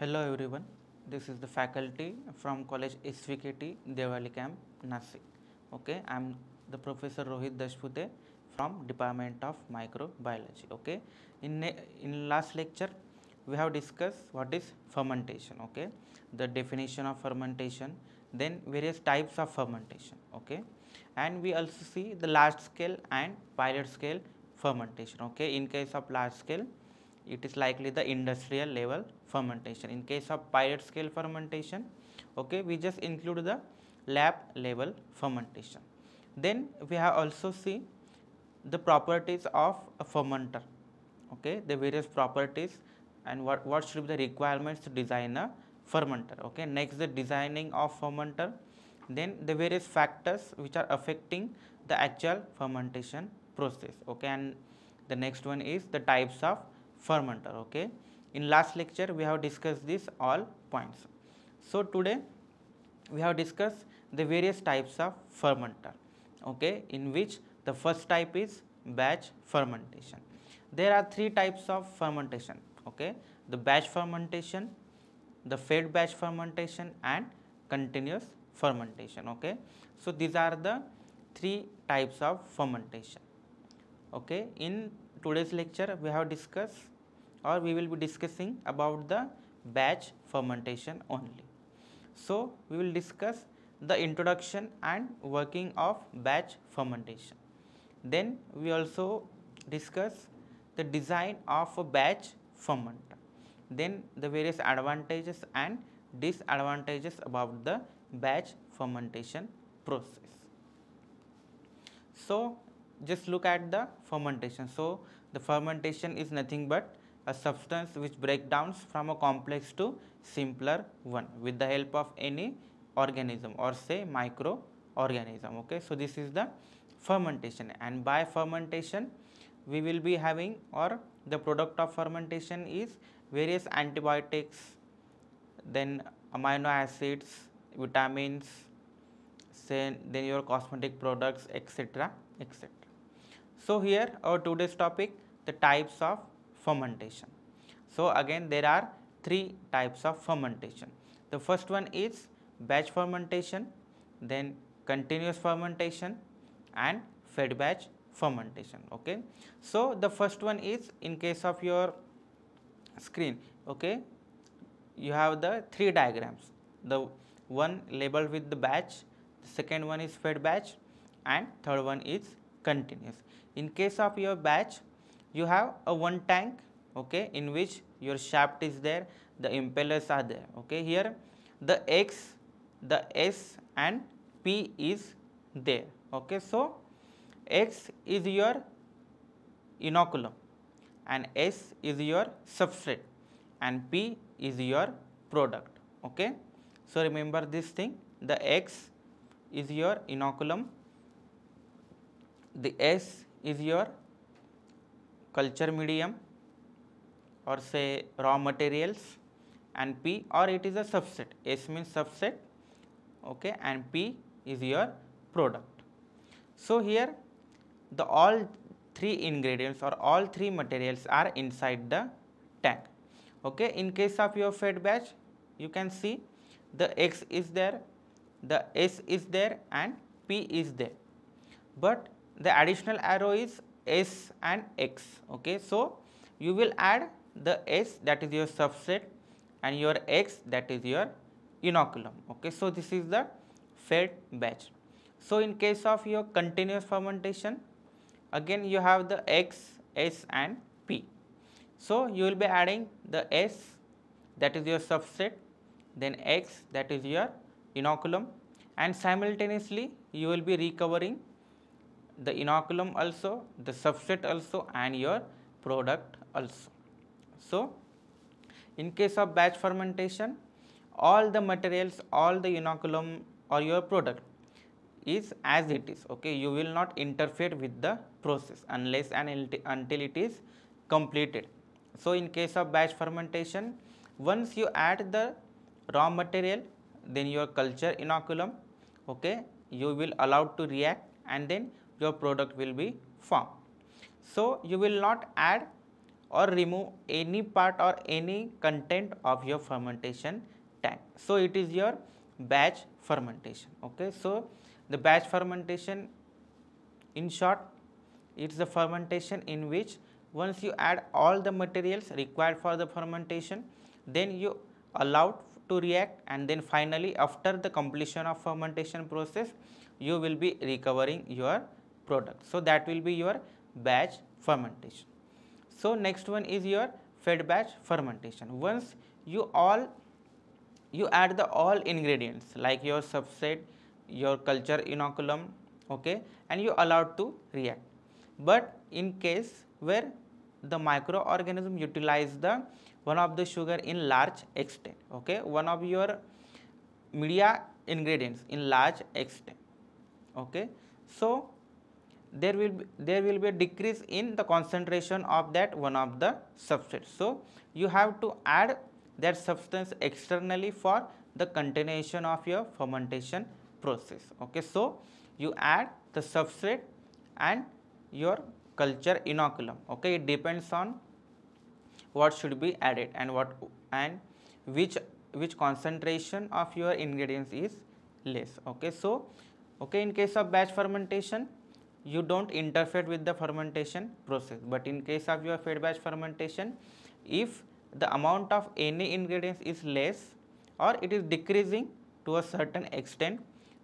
Hello everyone, this is the faculty from College SVKT Devali Camp, Nasik. Okay, I am the Professor Rohit Dashpute from Department of Microbiology. Okay, in last lecture we have discussed what is fermentation. Okay, the definition of fermentation, then various types of fermentation. Okay, and we also see the large scale and pilot scale fermentation. Okay, in case of large scale it is likely the industrial level fermentation. In case of pilot scale fermentation, okay, we just include the lab level fermentation. Then we have also see the properties of a fermenter, okay, the various properties and what should be the requirements to design a fermenter. Okay, next the designing of fermenter, then the various factors which are affecting the actual fermentation process. Okay, and the next one is the types of fermenter. Okay, in last lecture we have discussed this all points. So today we have discussed the various types of fermenter, okay, in which the first type is batch fermentation. There are three types of fermentation, okay, the batch fermentation, the fed batch fermentation and continuous fermentation. Okay, so these are the three types of fermentation. Okay, in today's lecture we have discussed or we will be discussing about the batch fermentation only. So we will discuss the introduction and working of batch fermentation. Then we also discuss the design of a batch fermenter. Then the various advantages and disadvantages about the batch fermentation process. So just look at the fermentation. So the fermentation is nothing but a substance which breaks down from a complex to simpler one with the help of any organism or say microorganism. Okay, so this is the fermentation, and by fermentation we will be having, or the product of fermentation is various antibiotics, then amino acids, vitamins, then your cosmetic products, etc., etc. So here our today's topic, the types of fermentation. So again there are three types of fermentation. The first one is batch fermentation, then continuous fermentation and fed batch fermentation. Okay, so the first one is in case of your screen. Okay, you have the three diagrams, the one labeled with the batch, the second one is fed batch and third one is continuous. In case of your batch, you have a one tank, okay, in which your shaft is there, the impellers are there. Okay, here the X, the S and P is there. Okay, so X is your inoculum and S is your substrate and P is your product. Okay, so remember this thing, the X is your inoculum, the S is your culture medium or say raw materials, and P, or it is a subset, S means subset, okay, and P is your product. So here the all three ingredients or all three materials are inside the tank. Okay, in case of your fed batch, you can see the X is there, the S is there and P is there, but the additional arrow is S and X. Okay, so you will add the S, that is your substrate, and your X, that is your inoculum. Okay, so this is the fed batch. So in case of your continuous fermentation, again you have the X, S and P. So you will be adding the S, that is your substrate, then X, that is your inoculum, and simultaneously you will be recovering the inoculum also, the substrate also and your product also. So in case of batch fermentation, all the materials, all the inoculum or your product is as it is. Okay, you will not interfere with the process unless and until it is completed. So in case of batch fermentation, once you add the raw material, then your culture inoculum, okay, you will allowed to react and then your product will be formed. So you will not add or remove any part or any content of your fermentation tank. So it is your batch fermentation. Okay, so the batch fermentation, in short, it's the fermentation in which once you add all the materials required for the fermentation, then you allow to react, and then finally after the completion of fermentation process you will be recovering your product. So that will be your batch fermentation. So next one is your fed batch fermentation. Once you add the all ingredients like your substrate, your culture inoculum, okay, and you allowed to react. But in case where the microorganism utilize the one of the sugar in large extent, okay, one of your media ingredients in large extent, okay, so there will be a decrease in the concentration of that one of the substrate. So you have to add that substance externally for the continuation of your fermentation process. Okay, so you add the substrate and your culture inoculum. Okay, it depends on what should be added and which concentration of your ingredients is less. Okay, so okay, in case of batch fermentation you don't interfere with the fermentation process, but in case of your fed batch fermentation, if the amount of any ingredients is less or it is decreasing to a certain extent,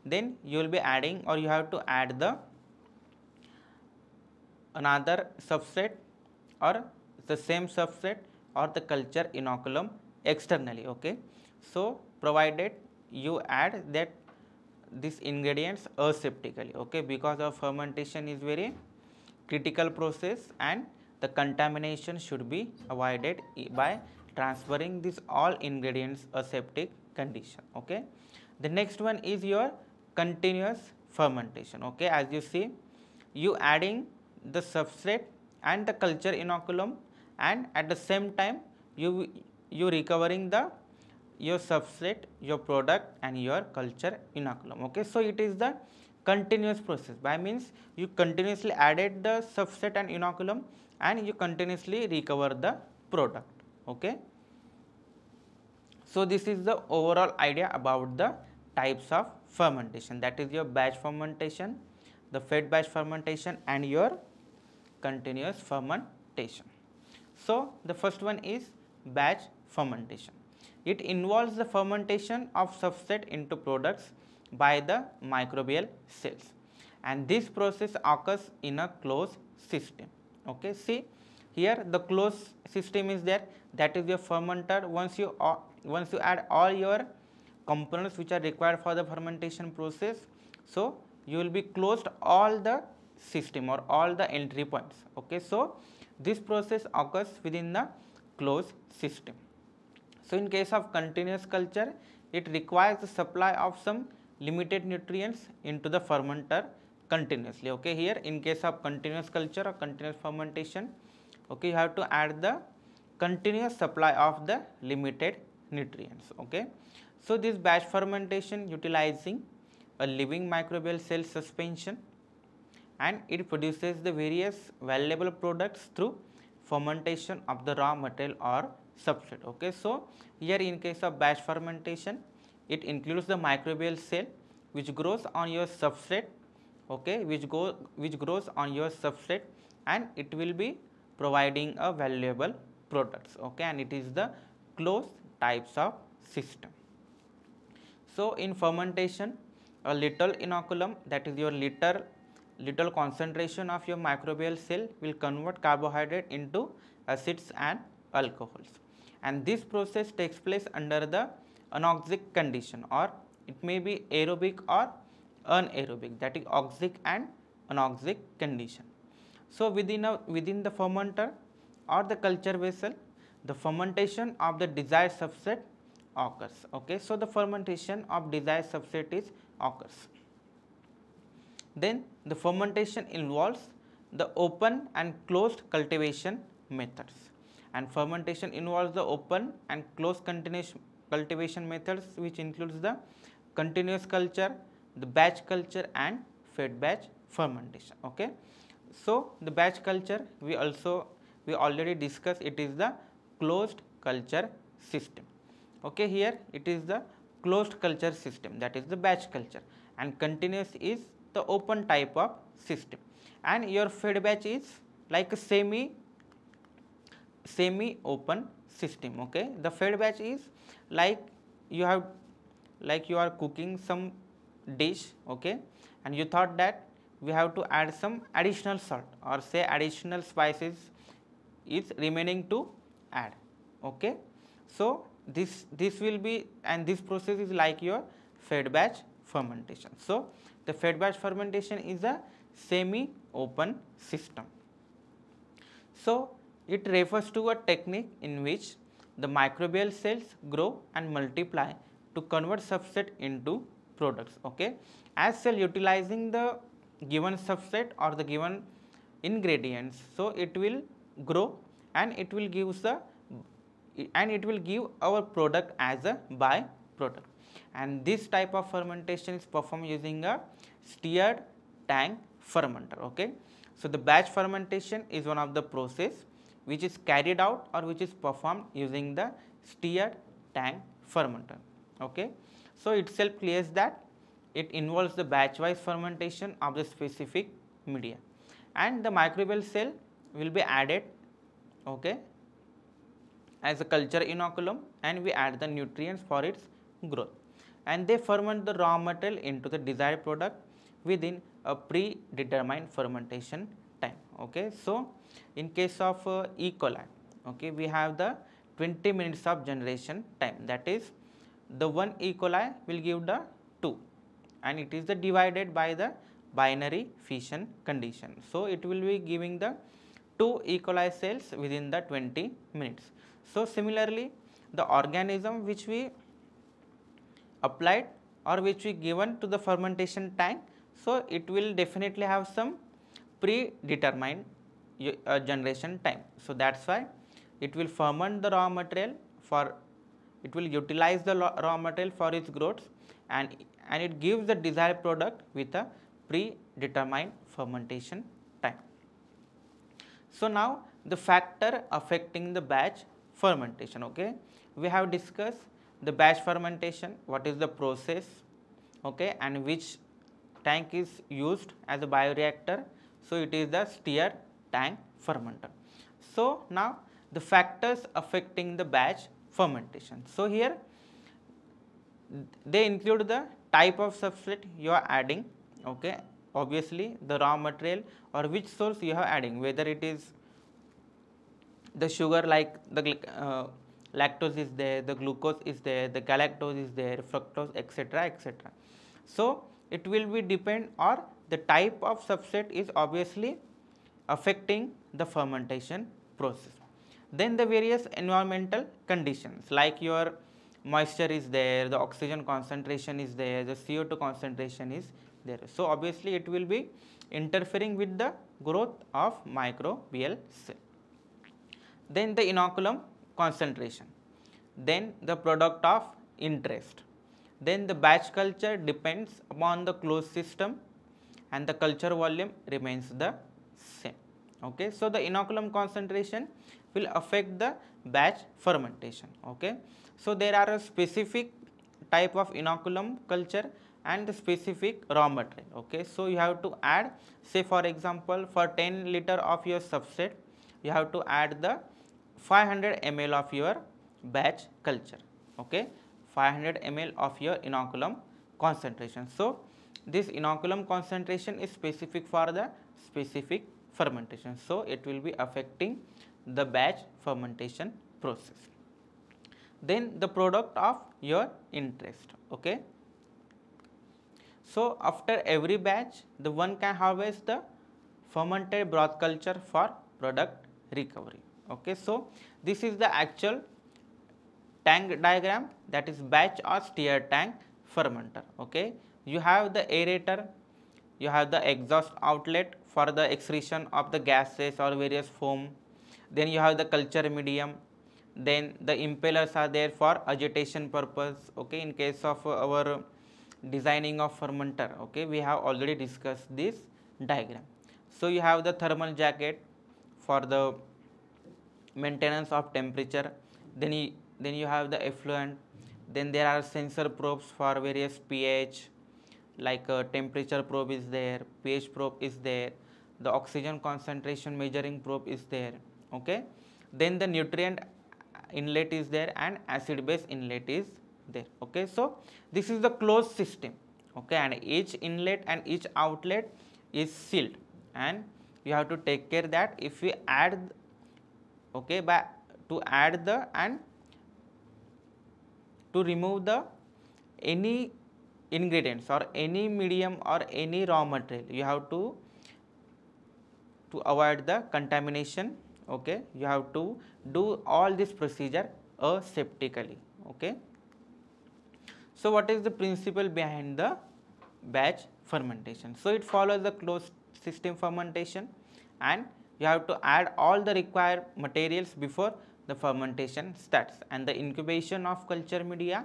then you will be adding or you have to add the another substrate or the same substrate or the culture inoculum externally. Okay, so provided you add that these ingredients aseptically, okay, because of fermentation is very critical process and the contamination should be avoided by transferring these all ingredients aseptic condition. Okay, the next one is your continuous fermentation. Okay, as you see, you adding the substrate and the culture inoculum, and at the same time you recovering the your substrate, your product and your culture inoculum. Okay, so it is the continuous process, by means you continuously added the substrate and inoculum and you continuously recover the product. Okay, so this is the overall idea about the types of fermentation, that is your batch fermentation, the fed batch fermentation and your continuous fermentation. So the first one is batch fermentation. It involves the fermentation of substrate into products by the microbial cells, and this process occurs in a closed system. Okay, see here the closed system is there, that is your fermenter. Once you add all your components which are required for the fermentation process, so you will be closed all the system or all the entry points. Okay, so this process occurs within the closed system. So in case of continuous culture, it requires the supply of some limited nutrients into the fermenter continuously. Okay, here in case of continuous culture or continuous fermentation, okay, you have to add the continuous supply of the limited nutrients. Okay, so this batch fermentation utilizing a living microbial cell suspension, and it produces the various valuable products through fermentation of the raw material or substrate. Okay, so here in case of batch fermentation, it includes the microbial cell which grows on your substrate, okay, which grows on your substrate, and it will be providing a valuable products. Okay, and it is the closed types of system. So in fermentation, a little inoculum, that is your little concentration of your microbial cell will convert carbohydrate into acids and alcohols, and this process takes place under the anoxic condition, or it may be aerobic or anaerobic, that is oxic and anoxic condition. So within the fermenter or the culture vessel, the fermentation of the desired substrate occurs. Okay, so the fermentation of desired substrate is occurs. Then the fermentation involves the open and closed cultivation methods, and fermentation involves the open and closed cultivation methods, which includes the continuous culture, the batch culture and fed batch fermentation. Okay, so the batch culture we also we already discussed, it is the closed culture system. Okay, here it is the closed culture system, that is the batch culture, and continuous is the open type of system, and your fed batch is like a semi open system. Okay, the fed batch is like you have, like you are cooking some dish, okay, and you thought that we have to add some additional salt or say additional spices is remaining to add. Okay, so this will be, and this process is like your fed batch fermentation. So the fed batch fermentation is a semi open system. So it refers to a technique in which the microbial cells grow and multiply to convert substrate into products. Okay, as cell utilizing the given substrate or the given ingredients, so it will grow and it will give our product as a byproduct. And this type of fermentation is performed using a stirred tank fermenter. Okay, so the batch fermentation is one of the process which is carried out or which is performed using the stirred tank fermenter. Okay, so itself clears that it involves the batch wise fermentation of the specific media, and the microbial cell will be added, okay, as a culture inoculum, and we add the nutrients for its growth, and they ferment the raw material into the desired product within a predetermined fermentation time. Okay, so in case of E. coli, okay, we have the 20 minutes of generation time, that is the one E. coli will give the 2, and it is the divided by the binary fission condition. So it will be giving the 2 E. coli cells within the 20 minutes. So similarly, the organism which we applied or which we given to the fermentation tank, so it will definitely have some predetermined generation time. So that's why it will ferment the raw material for, it will utilize the raw material for its growth, and it gives the desired product with a predetermined fermentation time. So now the factor affecting the batch fermentation. Okay, we have discussed the batch fermentation, what is the process, okay, and which tank is used as a bioreactor. So it is the stirred tank fermenter. So now the factors affecting the batch fermentation. So here they include the type of substrate you are adding, okay, obviously the raw material or which source you are adding, whether it is the sugar like the lactose is there, the glucose is there, the galactose is there, fructose, etc., etc. So it will be depend, or the type of substrate is obviously affecting the fermentation process. Then the various environmental conditions like your moisture is there, the oxygen concentration is there, the CO2 concentration is there. So obviously it will be interfering with the growth of microbial cell. Then the inoculum concentration, then the product of interest, then the batch culture depends upon the closed system, and the culture volume remains the same. Okay, so the inoculum concentration will affect the batch fermentation. Okay, so there are a specific type of inoculum culture and the specific raw material. Okay, so you have to add, say for example, for 10 liter of your substrate, you have to add the 500 ml of your batch culture. Okay, 500 ml of your inoculum concentration. So this inoculum concentration is specific for the specific fermentation. So it will be affecting the batch fermentation process. Then the product of your interest. Okay, so after every batch, the one can harvest the fermented broth culture for product recovery. Okay, so this is the actual tank diagram, that is batch or stirred tank fermenter. Okay, you have the aerator, you have the exhaust outlet for the excretion of the gases or various foam, then you have the culture medium, then the impellers are there for agitation purpose. Okay, in case of our designing of fermenter, okay, we have already discussed this diagram. So you have the thermal jacket for the maintenance of temperature. Then you have the effluent. Then there are sensor probes for various pH, like temperature probe is there, pH probe is there, the oxygen concentration measuring probe is there. Okay, then the nutrient inlet is there and acid base inlet is there. Okay, so this is the closed system. Okay, and each inlet and each outlet is sealed, and you have to take care that if we add, okay, by to add the and to remove the any ingredients or any medium or any raw material, you have to avoid the contamination. Okay, you have to do all this procedure aseptically. Okay, so what is the principle behind the batch fermentation? So it follows the closed system fermentation, and you have to add all the required materials before the fermentation starts, and the incubation of culture media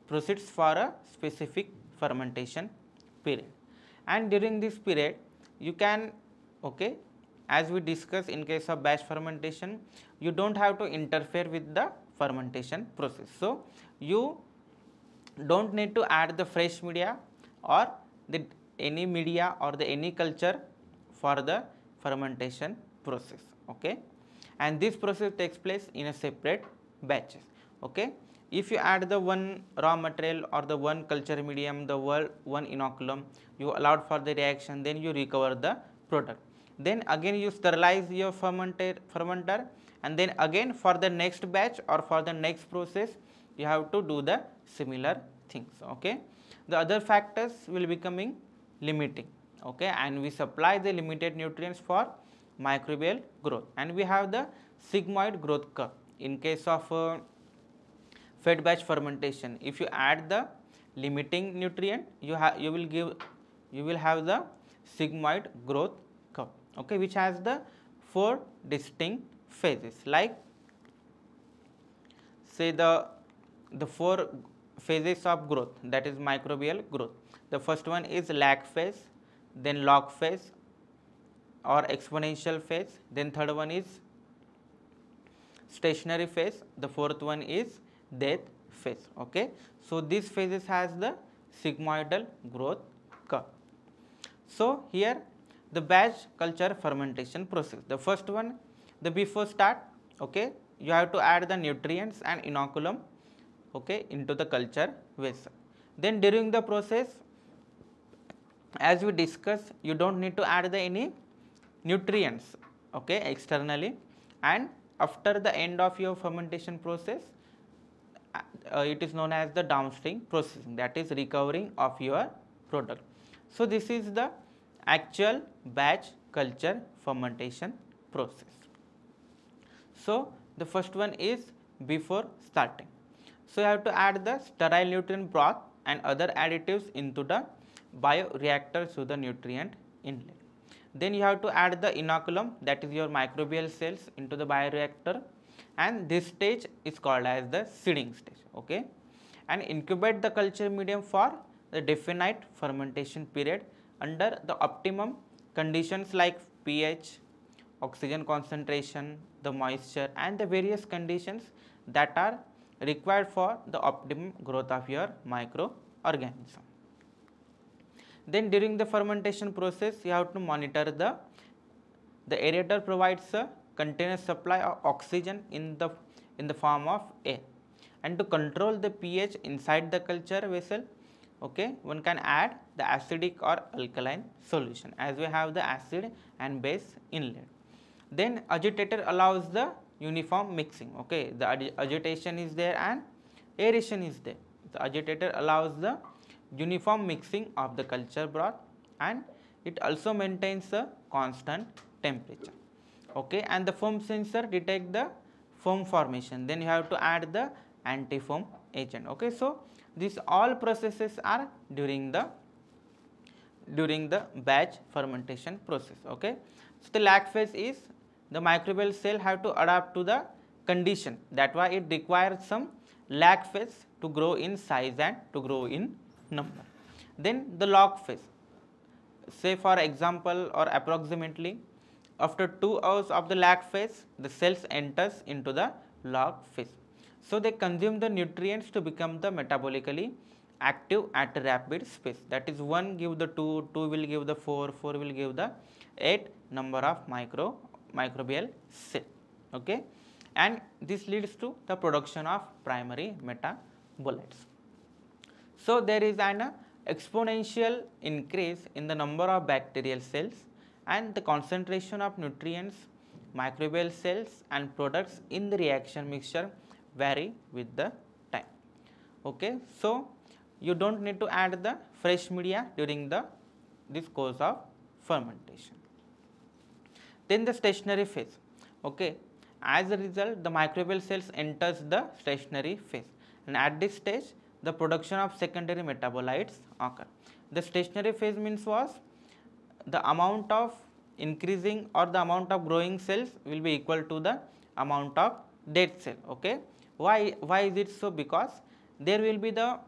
proceeds for a specific fermentation period. And during this period you can, okay, as we discussed in case of batch fermentation, you don't have to interfere with the fermentation process. So you don't need to add the fresh media or the any media or the any culture for the fermentation process. Okay, and this process takes place in a separate batches. Okay, if you add the one raw material or the one culture medium, the one inoculum, you allowed for the reaction, then you recover the product. Then again you sterilize your fermenter, and then again for the next batch or for the next process you have to do the similar things. Okay, the other factors will becoming limiting. Okay, and we supply the limited nutrients for microbial growth, and we have the sigmoid growth curve. In case of fed batch fermentation, if you add the limiting nutrient, you will have the sigmoid growth curve. Okay, which has the 4 distinct phases, like say the 4 phases of growth, that is microbial growth. The first one is lag phase, then log phase or exponential phase, then third one is stationary phase, the fourth one is death phase. Okay, so these phases has the sigmoidal growth curve. So here the batch culture fermentation process, the first one, the before start, okay, you have to add the nutrients and inoculum, okay, into the culture vessel. Then during the process, as we discussed, you don't need to add the any nutrients, okay, externally, and after the end of your fermentation process, it is known as the downstream processing, that is recovering of your product. So this is the actual batch culture fermentation process. So the first one is before starting. So you have to add the sterile nutrient broth and other additives into the bioreactor through the nutrient inlet. Then you have to add the inoculum, that is your microbial cells, into the bioreactor, and this stage is called as the seeding stage. Okay, and incubate the culture medium for the definite fermentation period under the optimum conditions like pH, oxygen concentration, the moisture, and the various conditions that are required for the optimum growth of your microorganism. Then during the fermentation process, you have to monitor the aerator provides a continuous supply of oxygen in the form of air, and to control the pH inside the culture vessel, okay, one can add the acidic or alkaline solution, as we have the acid and base inlet. Then agitator allows the uniform mixing. Okay, the agitation is there and aeration is there. The agitator allows the uniform mixing of the culture broth, and it also maintains a constant temperature. Okay, and the foam sensor detect the foam formation, then you have to add the anti-foam agent. Okay, so these all processes are during the batch fermentation process. Okay, so the lag phase is the microbial cell have to adapt to the condition, that why it requires some lag phase to grow in size and to grow in number. Then the log phase, say for example or approximately After 2 hours of the lag phase, the cells enters into the log phase. So they consume the nutrients to become the metabolically active at a rapid pace. That is 1 give the 2, 2 will give the 4, 4 will give the 8 number of microbial cell. Okay, and this leads to the production of primary metabolites. So there is an exponential increase in the number of bacterial cells, and the concentration of nutrients, microbial cells and products in the reaction mixture vary with the time. Okay, so you don't need to add the fresh media during this course of fermentation. Then the stationary phase. Okay, as a result, the microbial cells enters the stationary phase, and at this stage the production of secondary metabolites occur. The stationary phase means was the amount of increasing or the amount of growing cells will be equal to the amount of dead cell. Okay, why is it so? Because there will be the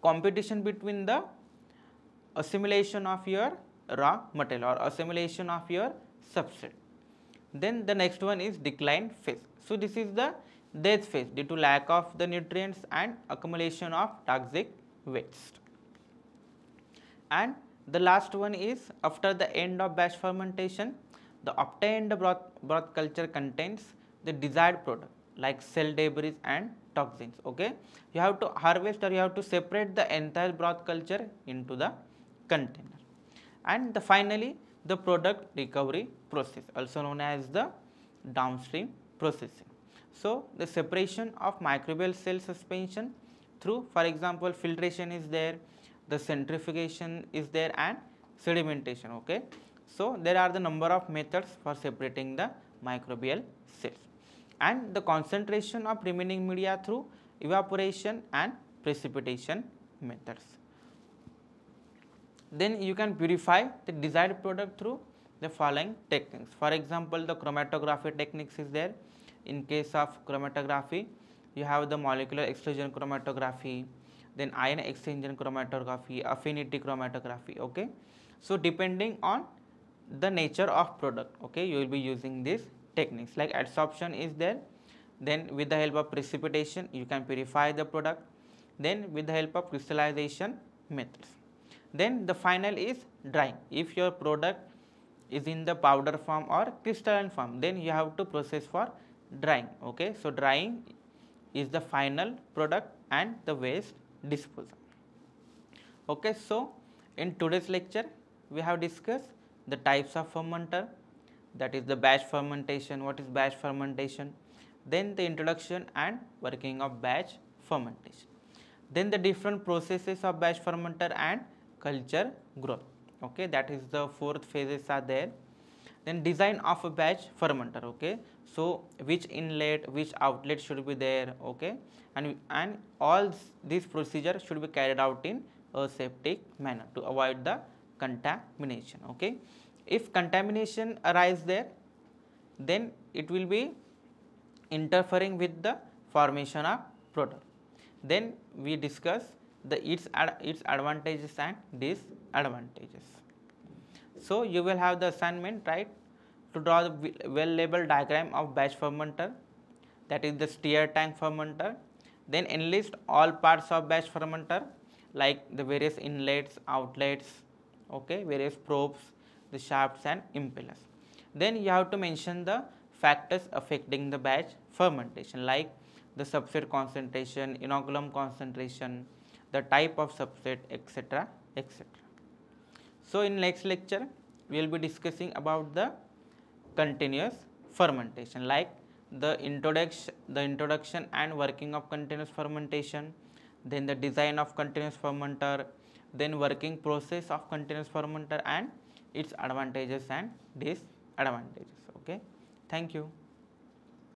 competition between the assimilation of your raw material or assimilation of your substrate. Then the next one is decline phase. So this is the death phase due to lack of the nutrients and accumulation of toxic waste. And the last one is after the end of batch fermentation, the obtained broth culture contains the desired product like cell debris and toxins. Okay, you have to harvest or you have to separate the entire broth culture into the container. And finally the product recovery process, also known as the downstream processing. So the separation of microbial cell suspension through, for example, filtration is there, the centrifugation is there, and sedimentation. Okay, so there are the number of methods for separating the microbial cells, and the concentration of remaining media through evaporation and precipitation methods. Then you can purify the desired product through the following techniques. For example, the chromatography techniques is there. In case of chromatography, you have the molecular exclusion chromatography, then ion exchange chromatography, affinity chromatography. Okay, so depending on the nature of product, okay, you will be using these techniques. Like adsorption is there, then with the help of precipitation you can purify the product, then with the help of crystallization methods. Then the final is drying. If your product is in the powder form or crystalline form, then you have to process for drying. Okay, so drying is the final product and the waste disposal. Okay, so in today's lecture we have discussed the types of fermenter, that is the batch fermentation. What is batch fermentation? Then the introduction and working of batch fermentation. Then the different processes of batch fermenter and culture growth. Okay, that is the 4th phases are there. Then design of a batch fermenter. Okay, so which inlet, which outlet should be there. Okay, and all these procedure should be carried out in aseptic manner to avoid the contamination. Okay, if contamination arise there, then it will be interfering with the formation of product. Then we discuss its advantages and disadvantages. So you will have the assignment, right, to draw the well labeled diagram of batch fermenter, that is the stir tank fermenter. Then enlist all parts of batch fermenter like the various inlets, outlets, okay, various probes, the shafts and impellers. Then you have to mention the factors affecting the batch fermentation like the substrate concentration, inoculum concentration, the type of substrate, etc., etc. So in next lecture we will be discussing about the continuous fermentation, like the introduction and working of continuous fermentation, then the design of continuous fermenter, then working process of continuous fermenter and its advantages and disadvantages. Okay, thank you.